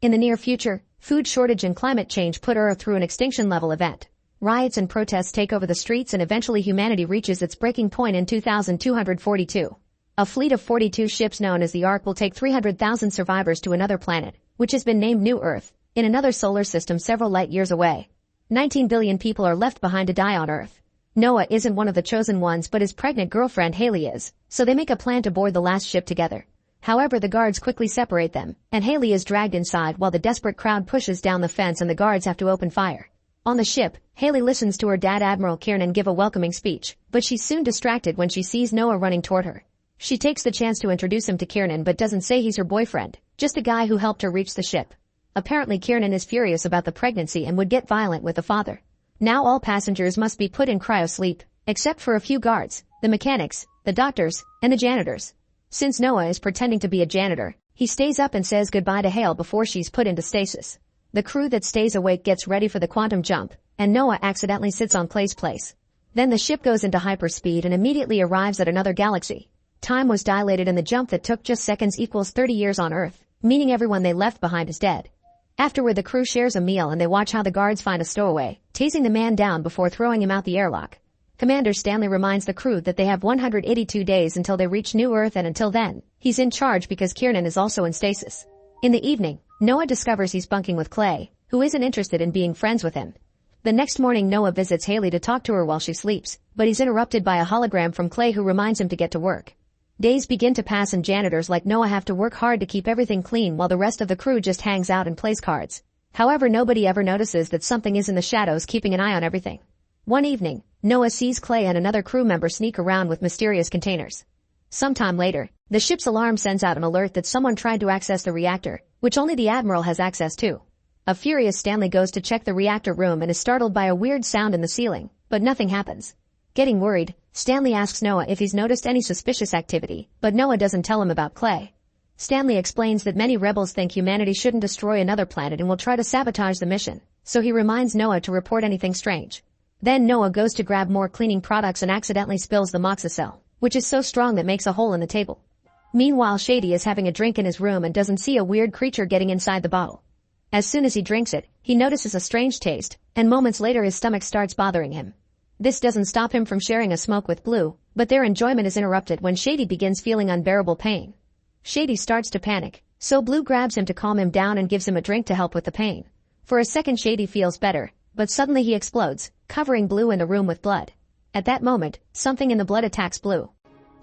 In the near future, food shortage and climate change put Earth through an extinction-level event. Riots and protests take over the streets and eventually humanity reaches its breaking point in 2242. A fleet of 42 ships known as the Ark will take 300,000 survivors to another planet, which has been named New Earth, in another solar system several light years away. 19 billion people are left behind to die on Earth. Noah isn't one of the chosen ones but his pregnant girlfriend Haley is, so they make a plan to board the last ship together. However, the guards quickly separate them, and Haley is dragged inside while the desperate crowd pushes down the fence and the guards have to open fire. On the ship, Haley listens to her dad Admiral Kiernan give a welcoming speech, but she's soon distracted when she sees Noah running toward her. She takes the chance to introduce him to Kiernan but doesn't say he's her boyfriend, just a guy who helped her reach the ship. Apparently Kiernan is furious about the pregnancy and would get violent with the father. Now all passengers must be put in cryo-sleep, except for a few guards, the mechanics, the doctors, and the janitors. Since Noah is pretending to be a janitor, he stays up and says goodbye to Hale before she's put into stasis. The crew that stays awake gets ready for the quantum jump, and Noah accidentally sits on Clay's place. Then the ship goes into hyperspeed and immediately arrives at another galaxy. Time was dilated and the jump that took just seconds equals 30 years on Earth, meaning everyone they left behind is dead. Afterward the crew shares a meal and they watch how the guards find a stowaway, tasing the man down before throwing him out the airlock. Commander Stanley reminds the crew that they have 182 days until they reach New Earth and until then, he's in charge because Kiernan is also in stasis. In the evening, Noah discovers he's bunking with Clay, who isn't interested in being friends with him. The next morning Noah visits Haley to talk to her while she sleeps, but he's interrupted by a hologram from Clay who reminds him to get to work. Days begin to pass and janitors like Noah have to work hard to keep everything clean while the rest of the crew just hangs out and plays cards. However, nobody ever notices that something is in the shadows keeping an eye on everything. One evening, Noah sees Clay and another crew member sneak around with mysterious containers. Sometime later, the ship's alarm sends out an alert that someone tried to access the reactor, which only the Admiral has access to. A furious Stanley goes to check the reactor room and is startled by a weird sound in the ceiling, but nothing happens. Getting worried, Stanley asks Noah if he's noticed any suspicious activity, but Noah doesn't tell him about Clay. Stanley explains that many rebels think humanity shouldn't destroy another planet and will try to sabotage the mission, so he reminds Noah to report anything strange. Then Noah goes to grab more cleaning products and accidentally spills the moxicell, which is so strong that makes a hole in the table. Meanwhile, Shady is having a drink in his room and doesn't see a weird creature getting inside the bottle. As soon as he drinks it, he notices a strange taste, and moments later his stomach starts bothering him. This doesn't stop him from sharing a smoke with Blue, but their enjoyment is interrupted when Shady begins feeling unbearable pain. Shady starts to panic, so Blue grabs him to calm him down and gives him a drink to help with the pain. For a second Shady feels better, but suddenly he explodes, covering Blue in the room with blood. At that moment, something in the blood attacks Blue.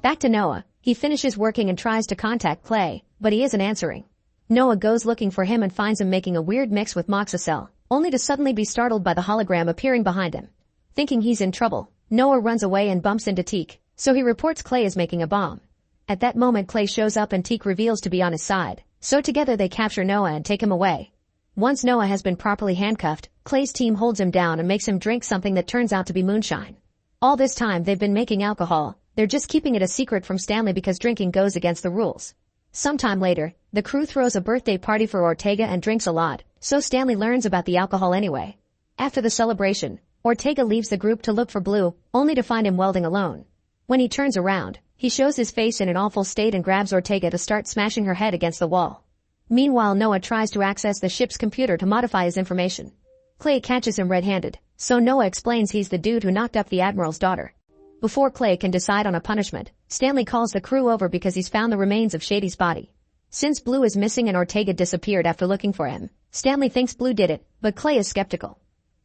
Back to Noah, he finishes working and tries to contact Clay, but he isn't answering. Noah goes looking for him and finds him making a weird mix with moxicell, only to suddenly be startled by the hologram appearing behind him. Thinking he's in trouble, Noah runs away and bumps into Teak, so he reports Clay is making a bomb. At that moment Clay shows up and Teak reveals to be on his side, so together they capture Noah and take him away. Once Noah has been properly handcuffed, Clay's team holds him down and makes him drink something that turns out to be moonshine. All this time they've been making alcohol, they're just keeping it a secret from Stanley because drinking goes against the rules. Sometime later, the crew throws a birthday party for Ortega and drinks a lot, so Stanley learns about the alcohol anyway. After the celebration, Ortega leaves the group to look for Blue, only to find him welding alone. When he turns around, he shows his face in an awful state and grabs Ortega to start smashing her head against the wall. Meanwhile, Noah tries to access the ship's computer to modify his information. Clay catches him red-handed, so Noah explains he's the dude who knocked up the Admiral's daughter. Before Clay can decide on a punishment, Stanley calls the crew over because he's found the remains of Shady's body. Since Blue is missing and Ortega disappeared after looking for him, Stanley thinks Blue did it, but Clay is skeptical.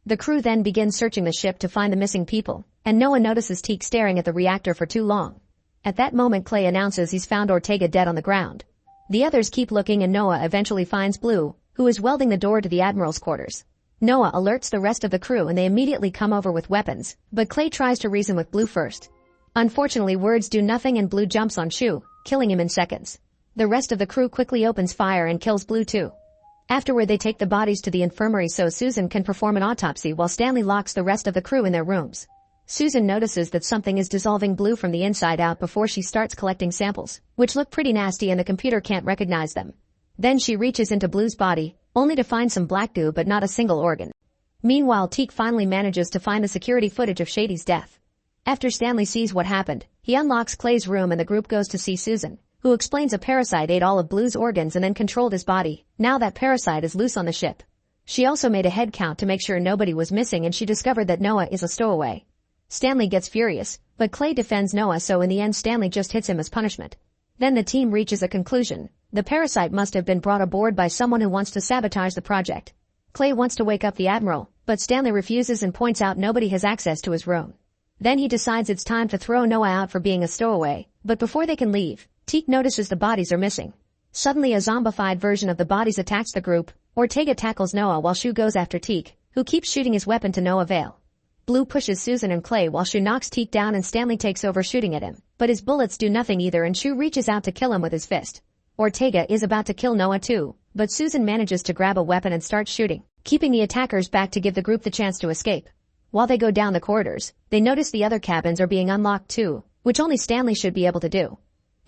The crew then begins searching the ship to find the missing people, and Noah notices Teak staring at the reactor for too long. At that moment Clay announces he's found Ortega dead on the ground. The others keep looking and Noah eventually finds Blue, who is welding the door to the Admiral's quarters. Noah alerts the rest of the crew and they immediately come over with weapons, but Clay tries to reason with Blue first. Unfortunately, words do nothing and Blue jumps on Shu, killing him in seconds. The rest of the crew quickly opens fire and kills Blue too. Afterward they take the bodies to the infirmary so Susan can perform an autopsy while Stanley locks the rest of the crew in their rooms. Susan notices that something is dissolving Blue from the inside out before she starts collecting samples, which look pretty nasty and the computer can't recognize them. Then she reaches into Blue's body, only to find some black goo but not a single organ. Meanwhile, Teak finally manages to find the security footage of Shady's death. After Stanley sees what happened, he unlocks Clay's room and the group goes to see Susan, who explains a parasite ate all of Blue's organs and then controlled his body. Now that parasite is loose on the ship. She also made a head count to make sure nobody was missing, and she discovered that Noah is a stowaway. Stanley gets furious, but Clay defends Noah, so in the end Stanley just hits him as punishment. Then the team reaches a conclusion. The parasite must have been brought aboard by someone who wants to sabotage the project. Clay wants to wake up the Admiral, but Stanley refuses and points out nobody has access to his room. Then he decides it's time to throw Noah out for being a stowaway, but before they can leave, Teak notices the bodies are missing. Suddenly a zombified version of the bodies attacks the group. Ortega tackles Noah while Shu goes after Teak, who keeps shooting his weapon to no avail. Blue pushes Susan and Clay while Shu knocks Teak down and Stanley takes over shooting at him, but his bullets do nothing either and Shu reaches out to kill him with his fist. Ortega is about to kill Noah too, but Susan manages to grab a weapon and starts shooting, keeping the attackers back to give the group the chance to escape. While they go down the corridors, they notice the other cabins are being unlocked too, which only Stanley should be able to do.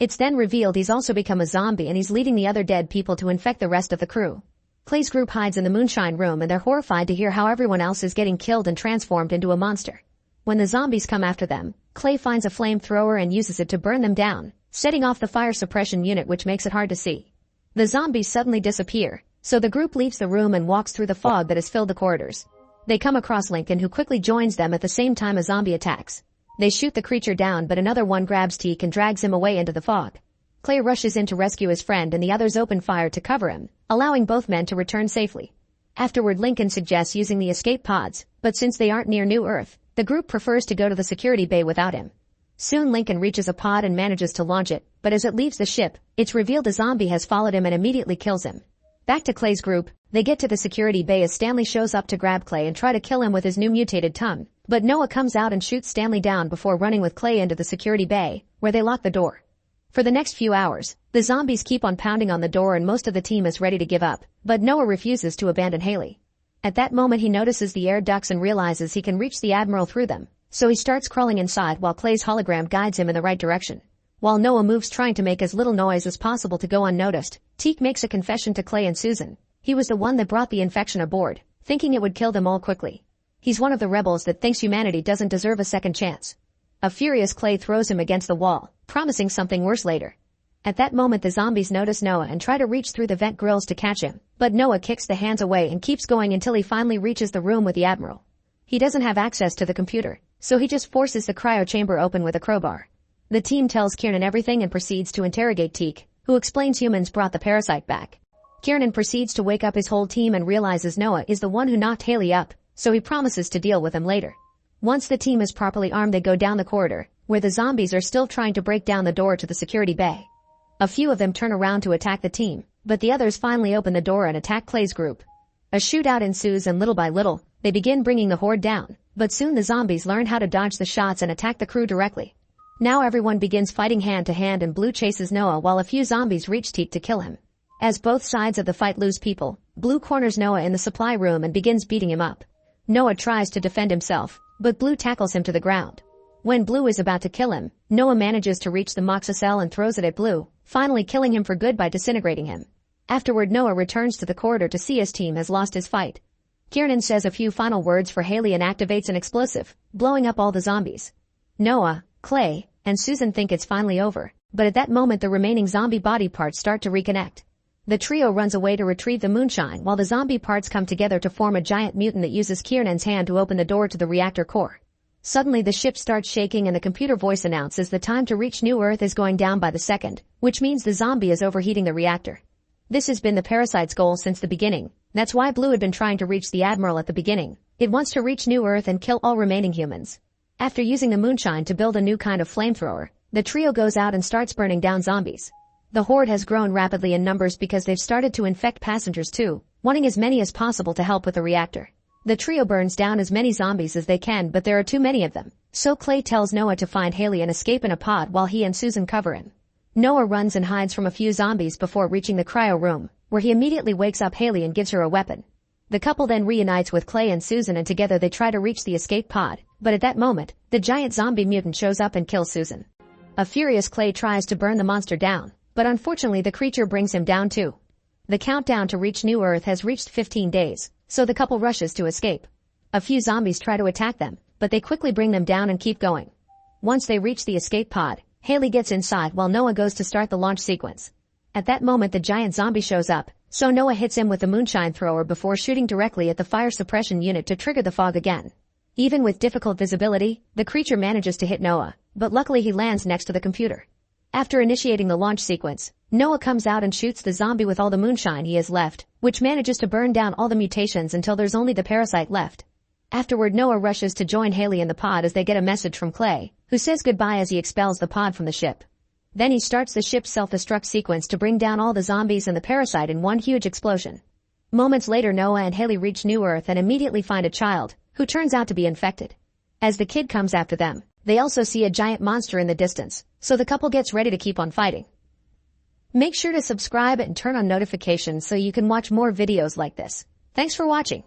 It's then revealed he's also become a zombie and he's leading the other dead people to infect the rest of the crew. Clay's group hides in the moonshine room and they're horrified to hear how everyone else is getting killed and transformed into a monster. When the zombies come after them, Clay finds a flamethrower and uses it to burn them down, setting off the fire suppression unit, which makes it hard to see. The zombies suddenly disappear, so the group leaves the room and walks through the fog that has filled the corridors. They come across Lincoln, who quickly joins them at the same time a zombie attacks. They shoot the creature down, but another one grabs Teak and drags him away into the fog. Clay rushes in to rescue his friend and the others open fire to cover him, allowing both men to return safely. Afterward, Lincoln suggests using the escape pods, but since they aren't near New Earth, the group prefers to go to the security bay without him. Soon Lincoln reaches a pod and manages to launch it, but as it leaves the ship, it's revealed a zombie has followed him and immediately kills him. Back to Clay's group, they get to the security bay as Stanley shows up to grab Clay and try to kill him with his new mutated tongue, but Noah comes out and shoots Stanley down before running with Clay into the security bay, where they lock the door. For the next few hours, the zombies keep on pounding on the door and most of the team is ready to give up, but Noah refuses to abandon Haley. At that moment he notices the air ducts and realizes he can reach the Admiral through them, so he starts crawling inside while Clay's hologram guides him in the right direction. While Noah moves trying to make as little noise as possible to go unnoticed, Teak makes a confession to Clay and Susan. He was the one that brought the infection aboard, thinking it would kill them all quickly. He's one of the rebels that thinks humanity doesn't deserve a second chance. A furious Clay throws him against the wall, promising something worse later. At that moment the zombies notice Noah and try to reach through the vent grills to catch him, but Noah kicks the hands away and keeps going until he finally reaches the room with the Admiral. He doesn't have access to the computer, so he just forces the cryo chamber open with a crowbar. The team tells Kiernan everything and proceeds to interrogate Teak, who explains humans brought the parasite back. Kiernan proceeds to wake up his whole team and realizes Noah is the one who knocked Haley up, so he promises to deal with him later. Once the team is properly armed they go down the corridor, where the zombies are still trying to break down the door to the security bay. A few of them turn around to attack the team, but the others finally open the door and attack Clay's group. A shootout ensues and little by little, they begin bringing the horde down, but soon the zombies learn how to dodge the shots and attack the crew directly. Now everyone begins fighting hand to hand and Blue chases Noah while a few zombies reach Teak to kill him. As both sides of the fight lose people, Blue corners Noah in the supply room and begins beating him up. Noah tries to defend himself, but Blue tackles him to the ground. When Blue is about to kill him, Noah manages to reach the Moxicell and throws it at Blue, finally killing him for good by disintegrating him. Afterward Noah returns to the corridor to see his team has lost his fight. Kiernan says a few final words for Haley and activates an explosive, blowing up all the zombies. Noah, Clay, and Susan think it's finally over, but at that moment the remaining zombie body parts start to reconnect. The trio runs away to retrieve the moonshine while the zombie parts come together to form a giant mutant that uses Kiernan's hand to open the door to the reactor core. Suddenly the ship starts shaking and the computer voice announces the time to reach New Earth is going down by the second, which means the zombie is overheating the reactor. This has been the parasite's goal since the beginning. That's why Blue had been trying to reach the Admiral at the beginning. It wants to reach New Earth and kill all remaining humans. After using the moonshine to build a new kind of flamethrower, the trio goes out and starts burning down zombies. The horde has grown rapidly in numbers because they've started to infect passengers too, wanting as many as possible to help with the reactor. The trio burns down as many zombies as they can, but there are too many of them. So Clay tells Noah to find Haley and escape in a pod while he and Susan cover him. Noah runs and hides from a few zombies before reaching the cryo room, where he immediately wakes up Haley and gives her a weapon. The couple then reunites with Clay and Susan and together they try to reach the escape pod, but at that moment, the giant zombie mutant shows up and kills Susan. A furious Clay tries to burn the monster down, but unfortunately the creature brings him down too. The countdown to reach New Earth has reached 15 days, so the couple rushes to escape. A few zombies try to attack them, but they quickly bring them down and keep going. Once they reach the escape pod, Haley gets inside while Noah goes to start the launch sequence. At that moment the giant zombie shows up, so Noah hits him with the moonshine thrower before shooting directly at the fire suppression unit to trigger the fog again. Even with difficult visibility, the creature manages to hit Noah, but luckily he lands next to the computer. After initiating the launch sequence, Noah comes out and shoots the zombie with all the moonshine he has left, which manages to burn down all the mutations until there's only the parasite left. Afterward Noah rushes to join Haley in the pod as they get a message from Clay, who says goodbye as he expels the pod from the ship. Then he starts the ship's self-destruct sequence to bring down all the zombies and the parasite in one huge explosion. Moments later Noah and Haley reach New Earth and immediately find a child, who turns out to be infected. As the kid comes after them, they also see a giant monster in the distance, so the couple gets ready to keep on fighting. Make sure to subscribe and turn on notifications so you can watch more videos like this. Thanks for watching.